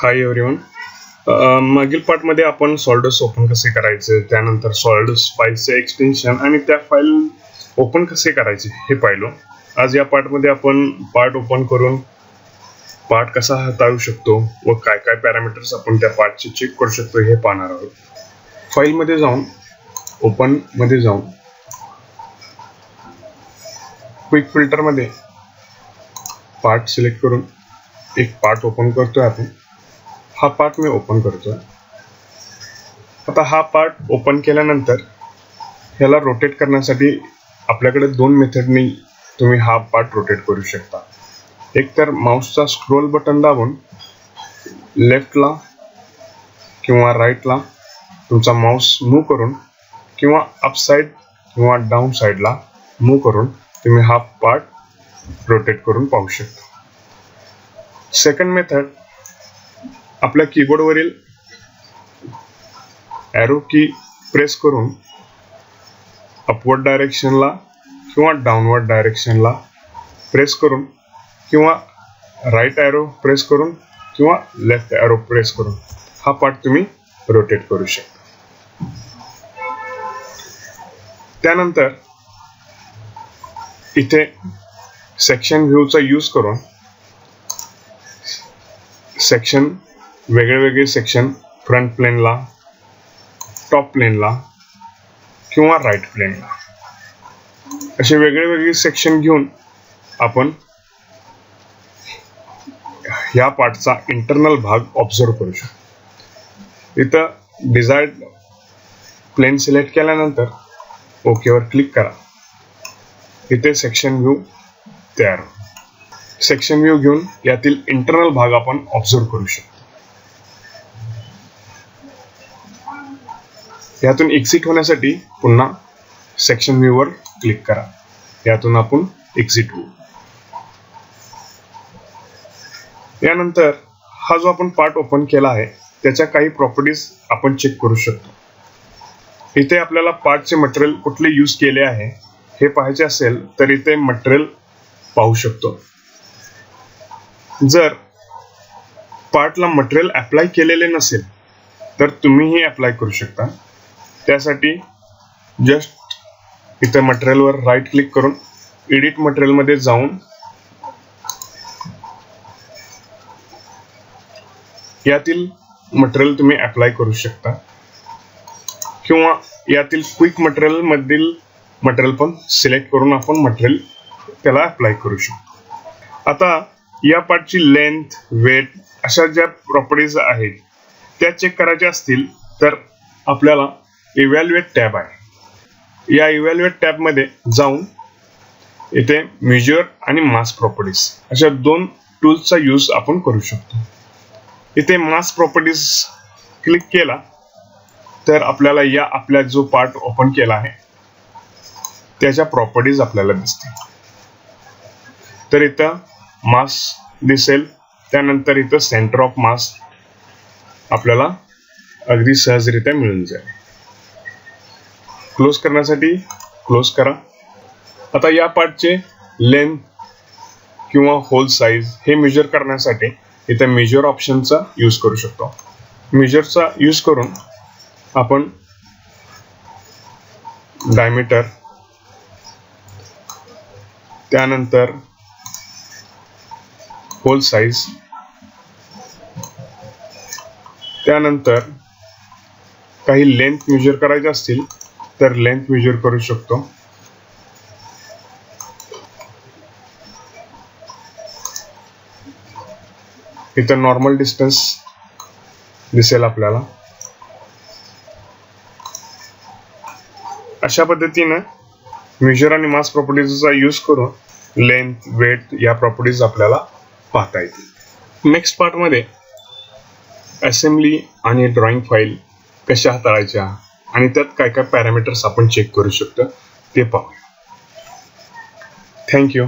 Hi everyone. मागील पार्टमध्ये आपण सॉलिडवर्क्स ओपन कसे करायचे, त्यानंतर सॉलिडवर्क्स फाईलचे एक्सटेन्शन आणि त्या फाईल ओपन कसे करायचे हे पाहिलो. आज या पार्टमध्ये आपण पार्ट ओपन करून पार्ट कसा हाताळू शकतो व काय काय पॅरामीटर्स आपण त्या पार्टचे चेक करू शकतो हे पाहणार आहोत. फाईलमध्ये जाऊन ओपन मध्ये जाऊन क्विक फिल्टरमध्ये पार्ट सिलेक्ट करून एक पार्ट ओपन करतोय आपण. हा पार्ट मी ओपन करतोय. आता हा पार्ट ओपन केल्यानंतर ह्याला रोटेट करण्यासाठी आपल्याकडे दोन मेथडनी तुम्ही हा पार्ट रोटेट करू शकता. एक तर माऊसचा स्क्रोल बटन दाबून लेफ्टला किंवा राईटला तुमचा माऊस मूव करून किंवा अप साइड किंवा डाऊन साइडला मूव करून तुम्ही हा पार्ट रोटेट करून पाहू शकता. सेकंड मेथड, आपल्या कीबोर्डवरील एरो की प्रेस करून अपवर्ड डायरेक्शनला किंवा डाऊनवर्ड डायरेक्शनला प्रेस करून किंवा राईट एरो प्रेस करून किंवा लेफ्ट एरो प्रेस करून हा पार्ट तुम्ही रोटेट करू शकता. त्यानंतर इथे सेक्शन व्ह्यूचा यूज करून सेक्शन वेगळे सेक्शन फ्रंट प्लेनला, टॉप प्लेनला किंवा राईट प्लेनला असे वेगळे सेक्शन घेऊन आपण या पार्टचा इंटरनल भाग ऑब्झर्व करू शकतो. इथं डिझायर्ड प्लेन सिलेक्ट केल्यानंतर ओके वर क्लिक करा. इथे सेक्शन व्ह्यू तयार होईल. सेक्शन व्ह्यू घेऊन यातील इंटरनल भाग आपण ऑब्झर्व करू शकतो. यातून एक्झिट होण्यासाठी पुन्हा सेक्शन व्ह्यू वर क्लिक करा. यातून आपण एक्झिट होऊ. यानंतर हा जो आपण पार्ट ओपन केला आहे त्याच्या काही प्रॉपर्टीज आपण चेक करू शकतो. इथे आपल्याला पार्टचे मटेरियल कुठले यूज केले आहे हे पाहायचे असेल तर इथे मटेरियल पाहू शकतो. जर पार्टला मटेरियल अप्लाय केलेले नसेल तर तुम्हीही अप्लाय करू शकता. त्यासाठी जस्ट इथे मटेरियलवर राईट क्लिक करून एडिट मटेरियल मध्ये जाऊन यातील मटेरियल तुम्ही अप्लाय करू शकता किंवा यातील क्विक मटेरियल मधील मटेरियल पण सिलेक्ट करून आपण मटेरियल त्याला अप्लाय करू शकतो. आता या पार्टची लेंथ, वेट अशा ज्या प्रॉपर्टीज आहेत त्या चेक करायच्या असतील तर आपल्याला इव्हॅल्युएट टॅब आहे. या इव्हॅल्युएट टॅब मध्ये जाऊन इथे मेजर आणि मास प्रॉपर्टीज अशा दोन टूल्सचा यूज आपण करू शकतो. इथे मास प्रॉपर्टीज क्लिक केला तर आपल्याला या आपला जो पार्ट ओपन केला आहे त्याच्या प्रॉपर्टीज आपल्याला दिसतील. तर इथं मास दिसेल. त्यानंतर इथं सेंटर ऑफ मास आपल्याला अगदी सहजरित्या मिळून जाईल. क्लोज करण्यासाठी क्लोज करा. आता या पार्टचे लेंथ किंवा होल साइज हे मेजर करण्यासाठी इथे मेजर ऑप्शनचा यूज करू शकतो. मेजरचा यूज करून आपण डायमीटर, त्यानंतर होल साइज, त्यानंतर काही लेंथ मेजर करायचे असतील तर लेंथ मेजर करू शकतो. इथं नॉर्मल डिस्टन्स दिसेल आपल्याला. अशा पद्धतीने मेजर आणि मास प्रॉपर्टीजचा यूज करून लेंथ, वेट या प्रॉपर्टीज आपल्याला पाहता येतील. नेक्स्ट पार्ट मध्ये असेंब्ली आणि ड्रॉइंग फाईल कशा हाताळायच्या आणि त्यात काय काय पॅरामीटर्स आपण चेक करू शकतो ते पाहूया. थँक्यू.